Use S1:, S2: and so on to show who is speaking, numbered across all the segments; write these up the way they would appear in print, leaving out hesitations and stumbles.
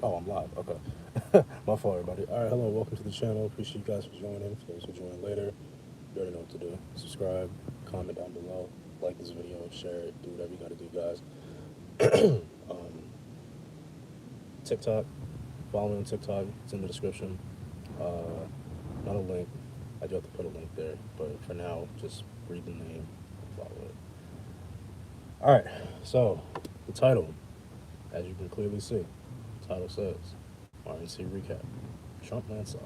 S1: Oh, I'm live. Okay. My fault, everybody. All right, hello, welcome to the channel. Appreciate you guys for joining. For those who join later, you already know what to do. Subscribe, comment down below, like this video, share it, do whatever you gotta do, guys. um, TikTok, follow me on TikTok. It's in the description. Uh, Not a link. I do have to put a link there, but for now, just read the name, follow it. All right. So the title, as you can clearly see, the title says RNC recap. Trump landslide.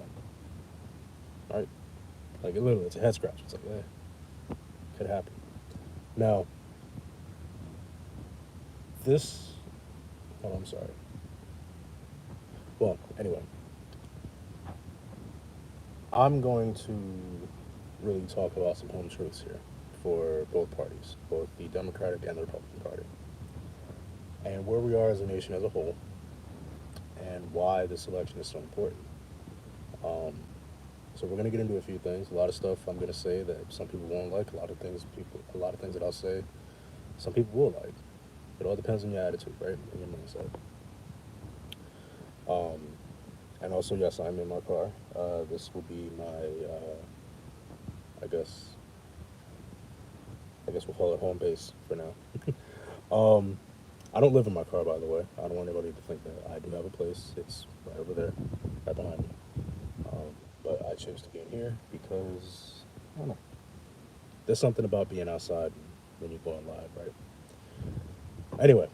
S1: All right. Like it literally, it's a head scratch. It's like, could happen. Now, this. Oh, I'm sorry. Well, anyway, I'm going to really talk about some home truths here for both parties, both the Democratic and the Republican Party, and where we are as a nation as a whole, and why this election is so important. Um, so we're gonna get into a few things. A lot of stuff I'm gonna say that some people won't like. A lot of things that I'll say, some people will like. It all depends on your attitude, right, and your mindset. Um, and also, yes, I'm in my car. This will be my, I guess, I guess we'll call it home base for now. Um, I don't live in my car, by the way. I don't want anybody to think that I do have a place. It's right over there, right behind me. Um, but I chose to be in here because I don't know. There's something about being outside when you're going live, right? Anyway,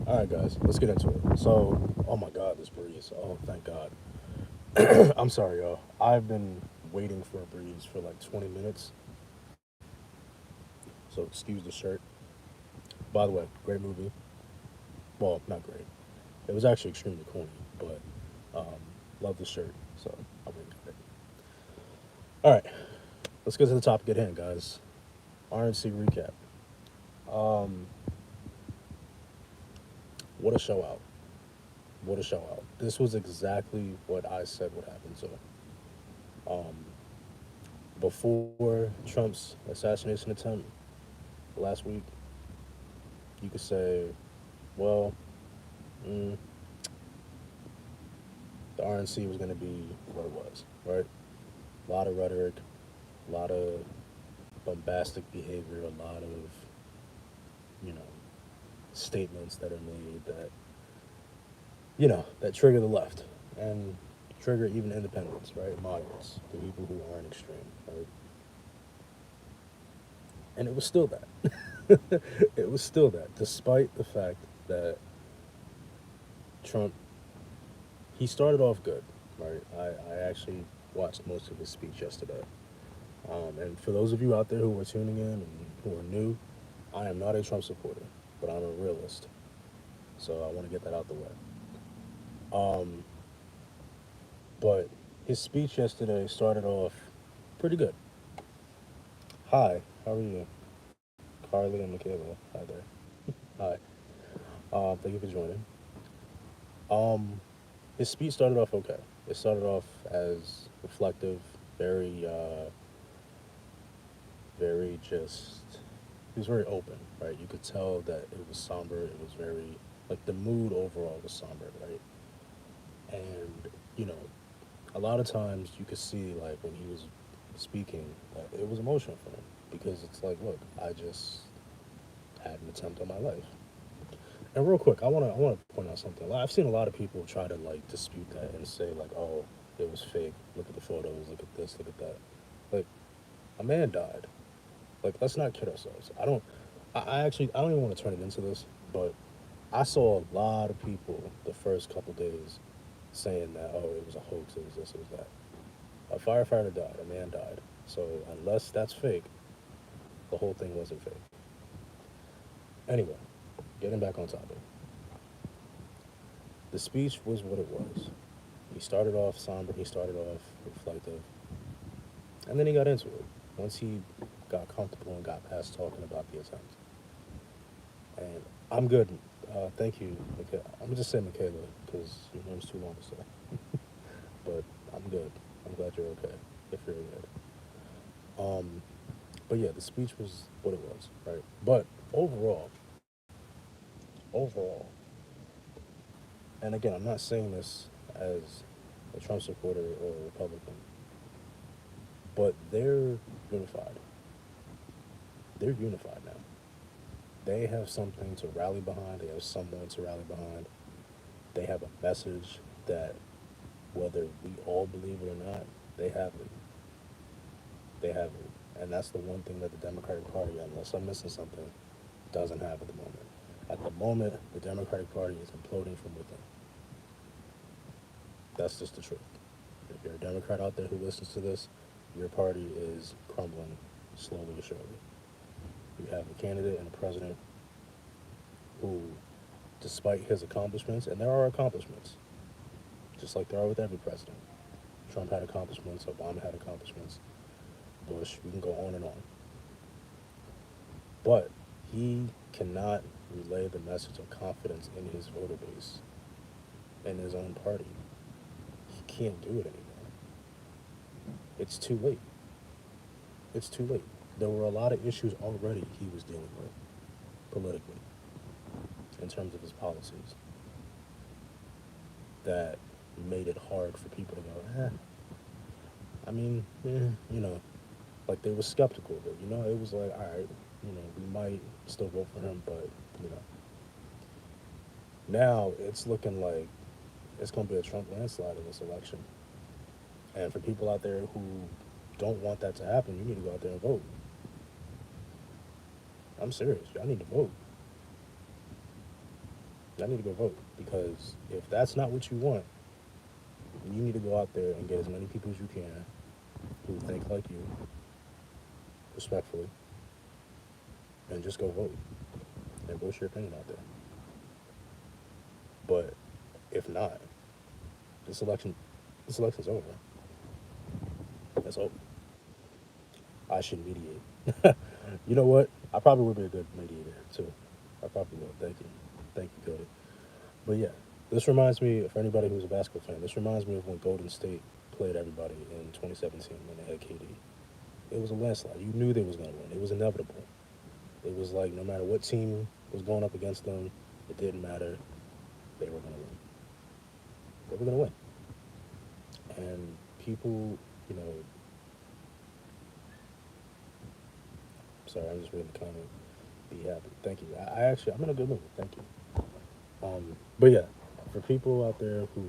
S1: all right, guys, let's get into it. So, oh my God, this breeze. Oh, thank God. I'm sorry, y'all. I've been waiting for a breeze for like 20 minutes. So excuse the shirt. By the way, great movie. Well, not great. It was actually extremely corny, but um, love the shirt. So I went with it. All right, let's get to the topic at hand, guys. RNC recap. Um, what a show out. What a show out. This was exactly what I said would happen. So um, before Trump's assassination attempt last week, you could say, well, mm, the RNC was going to be what it was, right? A lot of rhetoric, a lot of bombastic behavior, a lot of, you know, statements that are made that, that trigger the left and trigger even independents, right? Moderates, the people who aren't extreme, right? And it was still that. It was still that, despite the fact that Trump, he started off good, right? I actually watched most of his speech yesterday. And for those of you out there who are tuning in and who are new, I am not a Trump supporter, but I'm a realist. So I want to get that out the way. Um, but his speech yesterday started off pretty good. Hi, how are you? Carly and Michaela. Hi there. Hi. Thank you for joining. Um, his speech started off okay. It started off as reflective, very, very just. He was very open, right? You could tell that it was somber. It was very like the mood overall was somber, right? And you know, a lot of times you could see like when he was speaking that it was emotional for him because it's like, look, I just had an attempt on my life. And real quick, I want to point out something. I've seen a lot of people try to like dispute that and say like, oh, it was fake. Look at the photos. Look at this. Look at that. Like, a man died. Like, let's not kid ourselves. I don't even want to turn it into this, but I saw a lot of people the first couple days saying that, oh, it was a hoax. It was this. It was that. A firefighter died. A man died. So unless that's fake, the whole thing wasn't fake. Anyway, getting back on topic. The speech was what it was. He started off somber, he started off reflective, and then he got into it. Once he got comfortable and got past talking about the attempt. And I'm good. Thank you, Michaela. I'm gonna just say Michaela because your name's too long to say. But I'm good. I'm glad you're okay. If you're good. Um, but yeah, the speech was what it was, right? But overall, And again, I'm not saying this as a Trump supporter or a Republican, but they're unified. They're unified now. They have something to rally behind. They have someone to rally behind. They have a message that, whether we all believe it or not, they have it. They have it. And that's the one thing that the Democratic Party, unless I'm missing something, doesn't have at the moment. At the moment, the Democratic Party is imploding from within. That's just the truth. If you're a Democrat out there who listens to this, your party is crumbling slowly but surely. You have a candidate and a president who, despite his accomplishments, and there are accomplishments, just like there are with every president. Trump had accomplishments, Obama had accomplishments, Bush, we can go on and on. But he cannot relay the message of confidence in his voter base, in his own party. He can't do it anymore. It's too late. It's too late. There were a lot of issues already he was dealing with politically in terms of his policies that made it hard for people to go, I mean, like they were skeptical, but it was like, all right, we might still vote for him, but you know, now it's looking like it's going to be a Trump landslide in this election. And for people out there who don't want that to happen, you need to go out there and vote. I'm serious. Y'all need to vote. Y'all need to go vote, because if that's not what you want, you need to go out there and get as many people as you can who think like you, respectfully, and just go vote and voice your opinion out there. But if not, this election's over. It's over. I should mediate. You know what? I probably would be a good mediator too. I probably will. Thank you, Cody. But yeah, this reminds me, for anybody who's a basketball fan, this reminds me of when Golden State played everybody in 2017 when they had KD. It was a landslide. You knew they was going to win. It was inevitable. It was like no matter what team was going up against them, it didn't matter. They were going to win. They were going to win. And people, sorry, I'm just reading the comment. Be happy. Thank you. I'm in a good mood. Thank you. But yeah, for people out there who,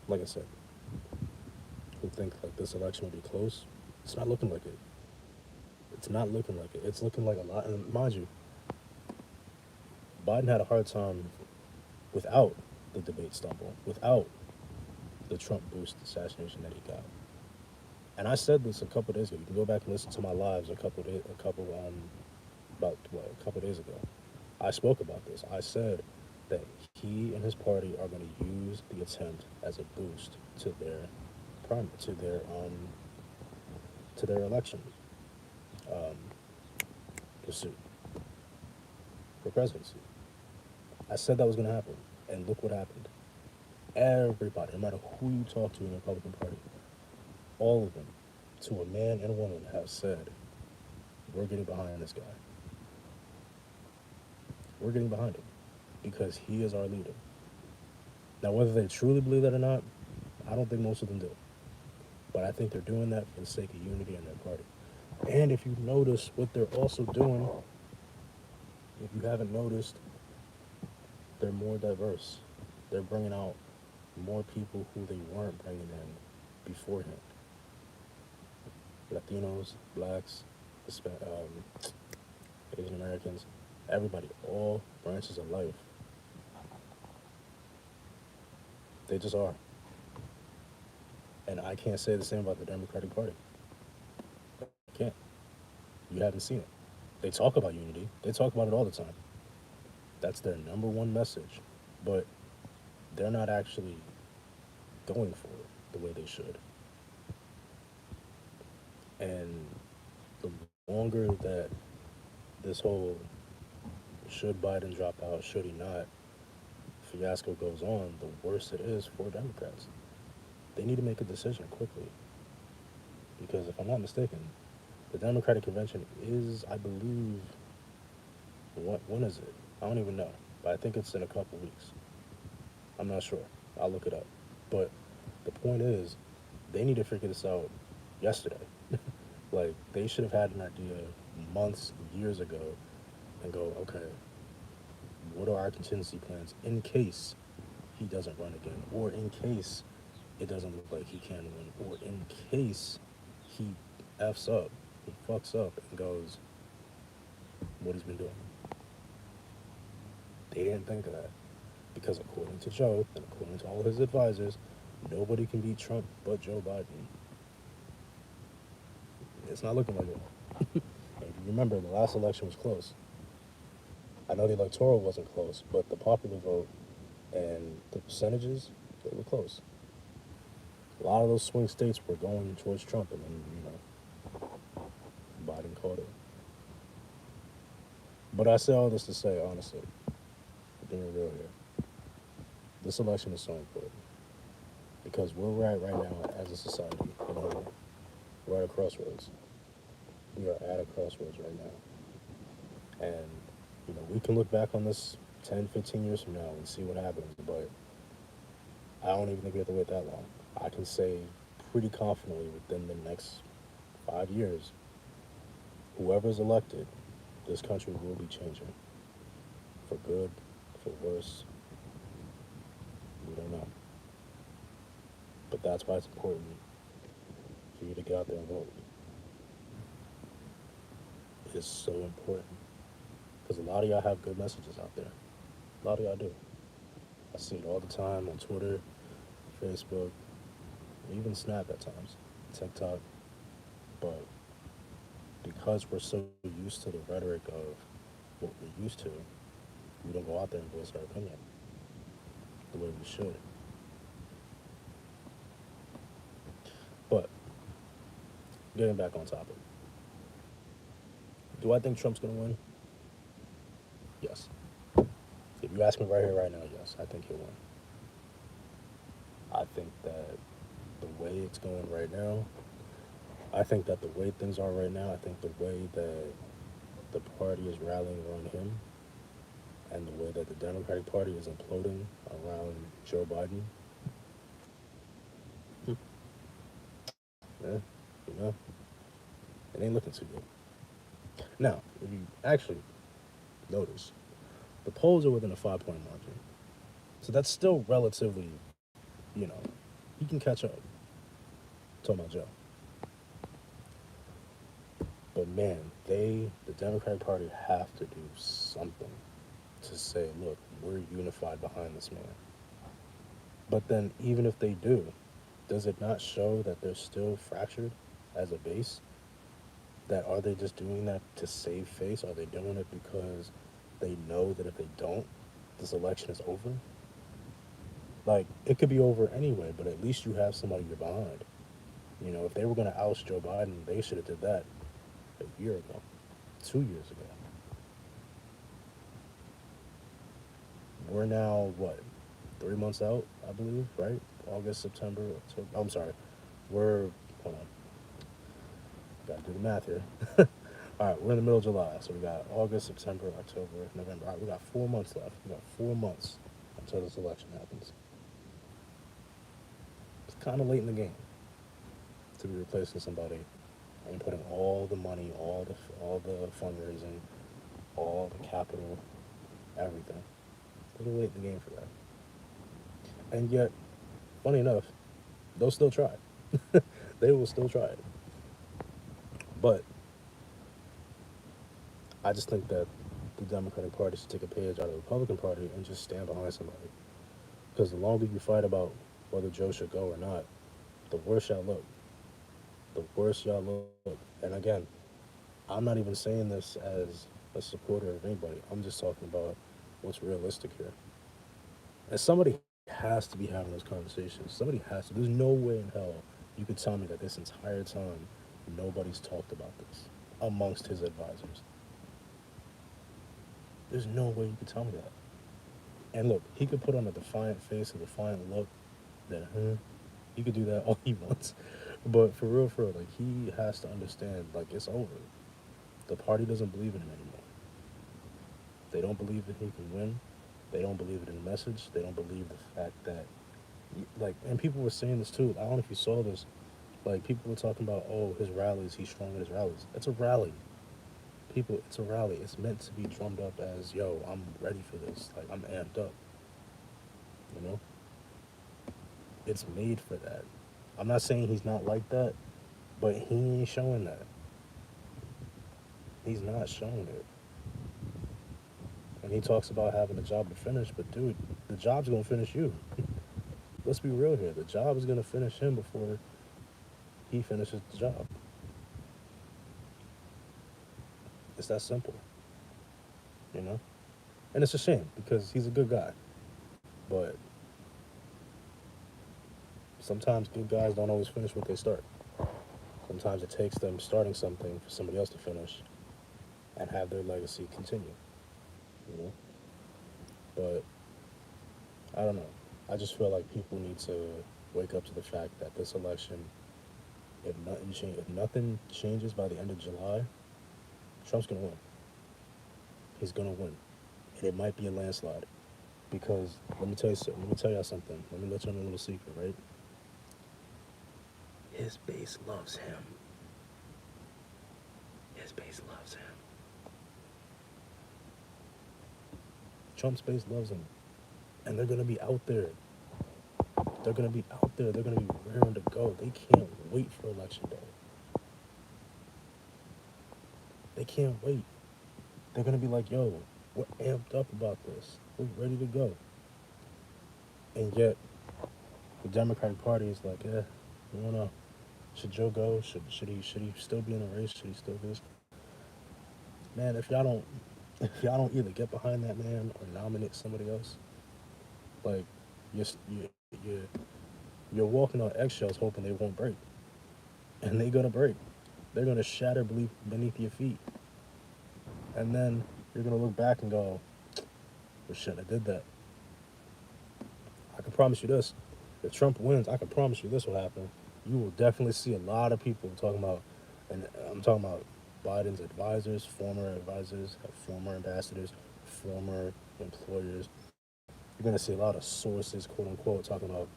S1: like I said, who think like this election will be close, it's not looking like it. It's not looking like it. It's looking like a lot. And mind you, Biden had a hard time without the debate stumble, without the Trump boost assassination that he got. And I said this a couple of days ago. You can go back and listen to my lives a couple of days ago. I spoke about this. I said that he and his party are going to use the attempt as a boost to their election pursuit for presidency. I said that was going to happen, and look what happened. Everybody, no matter who you talk to in the Republican Party, all of them, to a man and a woman, have said, we're getting behind this guy. We're getting behind him because he is our leader. Now, whether they truly believe that or not, I don't think most of them do. But I think they're doing that for the sake of unity in their party. And if you notice what they're also doing, if you haven't noticed, they're more diverse. They're bringing out more people who they weren't bringing in beforehand. Latinos, blacks, Asian Americans, everybody, all branches of life. They just are. And I can't say the same about the Democratic Party. I can't. You haven't seen it. They talk about unity. They talk about it all the time. That's their number one message. But they're not actually going for it the way they should. And the longer that this whole should Biden drop out, should he not, fiasco goes on, the worse it is for Democrats. They need to make a decision quickly. Because if I'm not mistaken, the Democratic Convention is, I believe, when is it? I don't even know. But I think it's in a couple weeks. I'm not sure. I'll look it up. But the point is, they need to figure this out yesterday. Like, they should have had an idea months, years ago, and go, okay, what are our contingency plans in case he doesn't run again, or in case it doesn't look like he can win, or in case he f's up, he fucks up, and goes what he's been doing. They didn't think of that because, according to Joe and according to all his advisors, nobody can beat Trump but Joe Biden. It's not looking like it. And if you remember, the last election was close. I know the electoral wasn't close, but the popular vote and the percentages, they were close. A lot of those swing states were going towards Trump, and then, Biden caught it. But I say all this to say, honestly, being real here, this election is so important because where we're at right now as a society, we're at a crossroads. We are at a crossroads right now. And, we can look back on this 10, 15 years from now and see what happens, but I don't even think we have to wait that long. I can say pretty confidently within the next 5 years, whoever's elected, this country will be changing. For good, for worse, we don't know. But that's why it's important for you to get out there and vote. It is so important. Because a lot of y'all have good messages out there. A lot of y'all do. I see it all the time on Twitter, Facebook, even Snap at times, TikTok. But because we're so used to the rhetoric of what we're used to, we don't go out there and voice our opinion the way we should. But getting back on topic, do I think Trump's going to win? Yes. If you ask me right here, right now, yes, I think he'll win. I think that the way it's going right now, I think that the way things are right now, I think the way that the party is rallying around him and the way that the Democratic Party is imploding around Joe Biden, yeah, you know, it ain't looking too good. Now, if you actually notice, the polls are within a 5-point margin. So that's still relatively, you know, he can catch up. Talking about Joe. But man, the Democratic Party, have to do something to say, look, we're unified behind this man. But then, even if they do, does it not show that they're still fractured as a base? That are they just doing that to save face? Are they doing it because they know that if they don't, this election is over? Like, it could be over anyway, but at least you have somebody you're behind. If they were going to oust Joe Biden, they should have did that a year ago, 2 years ago. We're now, what, 3 months out, I believe, right? August, September, October. I'm sorry. Hold on. Got to do the math here. All right, we're in the middle of July, so we got August, September, October, November. All right, we got 4 months left. We got 4 months until this election happens. It's kind of late in the game to be replacing somebody and putting all the money, all the fundraising, all the capital, everything. A little late in the game for that. And yet, funny enough, they'll still try. They will still try it. But I just think that the Democratic Party should take a page out of the Republican Party and just stand behind somebody. Because the longer you fight about whether Joe should go or not, the worse y'all look. The worse y'all look. And again, I'm not even saying this as a supporter of anybody. I'm just talking about what's realistic here. And somebody has to be having those conversations. Somebody has to. There's no way in hell you could tell me that this entire time nobody's talked about this amongst his advisors. There's no way you could tell me that. And look, he could put on a defiant face, a defiant look that, he could do that all he wants. But for real, like, he has to understand, like, it's over. The party doesn't believe in him anymore. They don't believe that he can win. They don't believe it in the message. They don't believe the fact that, like, and people were saying this too. I don't know if you saw this. Like, people were talking about, oh, his rallies, he's strong at his rallies. It's a rally. People, it's a rally. It's meant to be drummed up as, yo, I'm ready for this. Like, I'm amped up. You know? It's made for that. I'm not saying he's not like that, but he ain't showing that. He's not showing it. And he talks about having a job to finish, but dude, the job's gonna finish you. Let's be real here. The job is gonna finish him before he finishes the job. It's that simple, you know? And it's a shame because he's a good guy. But sometimes good guys don't always finish what they start. Sometimes it takes them starting something for somebody else to finish and have their legacy continue, you know? But I don't know. I just feel like people need to wake up to the fact that this election, if nothing changes by the end of July, Trump's gonna win. He's gonna win, and it might be a landslide. Because let me tell y'all something. Let me let you know a little secret, right? His base loves him. His base loves him. Trump's base loves him, and they're gonna be out there. They're gonna be out there. They're gonna be raring to go. They can't wait for election day. They can't wait. They're gonna be like, yo, we're amped up about this. We're ready to go. And yet, the Democratic Party is like, we don't know. Should Joe go? Should he still be in the race? Should he still do this? Man, if y'all don't either get behind that man or nominate somebody else, like you're you're you're walking on eggshells hoping they won't break, and they're gonna break. They're gonna shatter beneath your feet, and then you're gonna look back and go, "Well, shit, I did that." I can promise you this: if Trump wins, I can promise you this will happen. You will definitely see a lot of people talking about, and I'm talking about Biden's advisors, former ambassadors, former employers. You're going to see a lot of sources, quote unquote, talking about,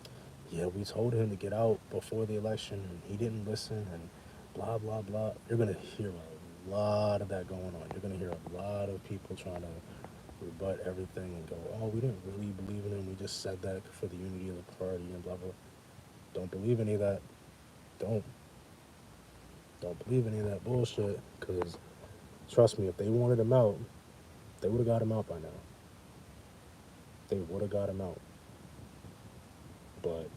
S1: yeah, we told him to get out before the election and he didn't listen and blah, blah, blah. You're going to hear a lot of that going on. You're going to hear a lot of people trying to rebut everything and go, oh, we didn't really believe in him. We just said that for the unity of the party and blah, blah. Don't believe any of that. Don't. Don't believe any of that bullshit because trust me, if they wanted him out, they would have got him out by now. They would have got him out. But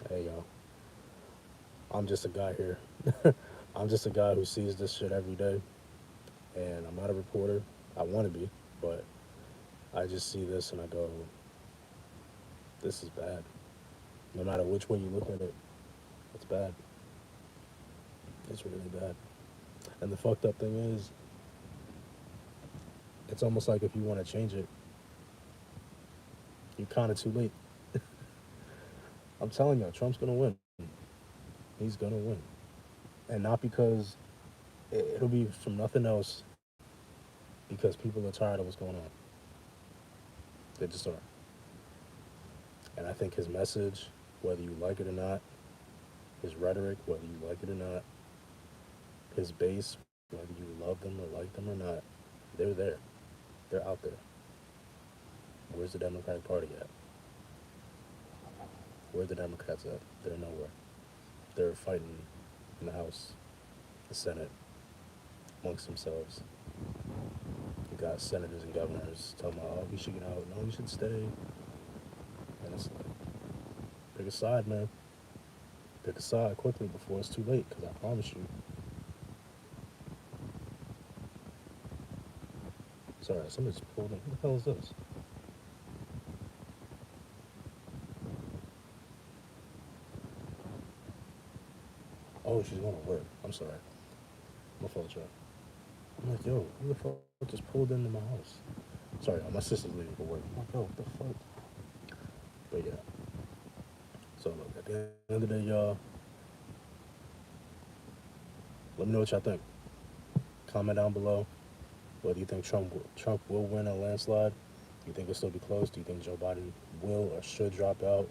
S1: hey, y'all, I'm just a guy here. I'm just a guy who sees this shit every day, and I'm not a reporter. I want to be, but I just see this and I go, this is bad. No matter which way you look at it, it's bad. It's really bad. And the fucked up thing is, it's almost like if you want to change it, you're kind of too late. I'm telling you, Trump's gonna win. He's gonna win, and not because it'll be from nothing else. Because people are tired of what's going on. They just are. And I think his message, whether you like it or not, his rhetoric, whether you like it or not, his base, whether you love them or like them or not, they're there. They're out there. Where's the Democratic Party at? Where are the Democrats at? They're nowhere. They're fighting in the House, the Senate, amongst themselves. You got senators and governors talking about, oh, he should get out. No, he should stay. And it's like, pick a side, man. Pick a side quickly before it's too late, because I promise you. Sorry, somebody's pulled in. Who the hell is this? Oh, she's going to work. I'm sorry. My fault, y'all. I'm like, yo, who the fuck just pulled into my house? Sorry, my sister's leaving for work. I'm like, yo, what the fuck? But yeah. So look, at the end of the day, y'all, let me know what y'all think. Comment down below whether you think Trump will win a landslide, you think it'll still be close? Do you think Joe Biden will or should drop out?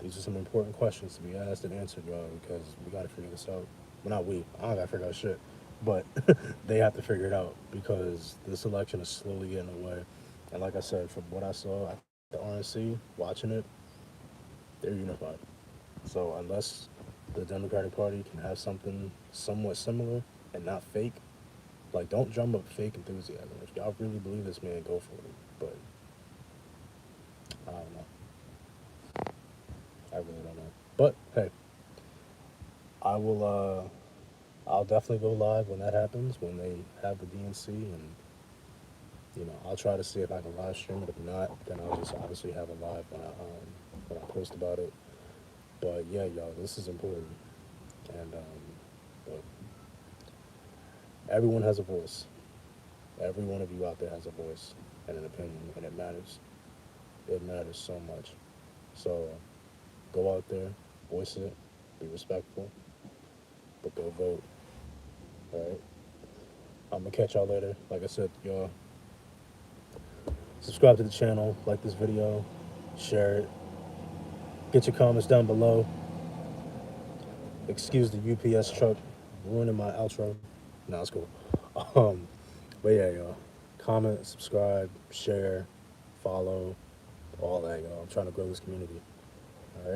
S1: These are some important questions to be asked and answered, y'all, because we got to figure this out. Well, not we. I don't got to figure out shit. But they have to figure it out because this election is slowly getting away. And like I said, from what I saw at the RNC, watching it, they're unified. So unless the Democratic Party can have something somewhat similar and not fake, like don't drum up fake enthusiasm. If y'all really believe this man, go for it. But I don't know. I really don't know. But hey, I will. I'll definitely go live when that happens. When they have the DNC, and I'll try to see if I can live stream it. If not, then I'll just obviously have a live when I post about it. But yeah, y'all, this is important, and look, everyone has a voice. Every one of you out there has a voice and an opinion, and it matters. It matters so much. So go out there, voice it, be respectful, but go vote. All right. I'm gonna catch y'all later. Like I said, y'all subscribe to the channel, like this video, share it. Get your comments down below. Excuse the UPS truck ruining my outro. No, it's cool. Um, but yeah, y'all. Comment, subscribe, share, follow, all that, y'all. I'm trying to grow this community.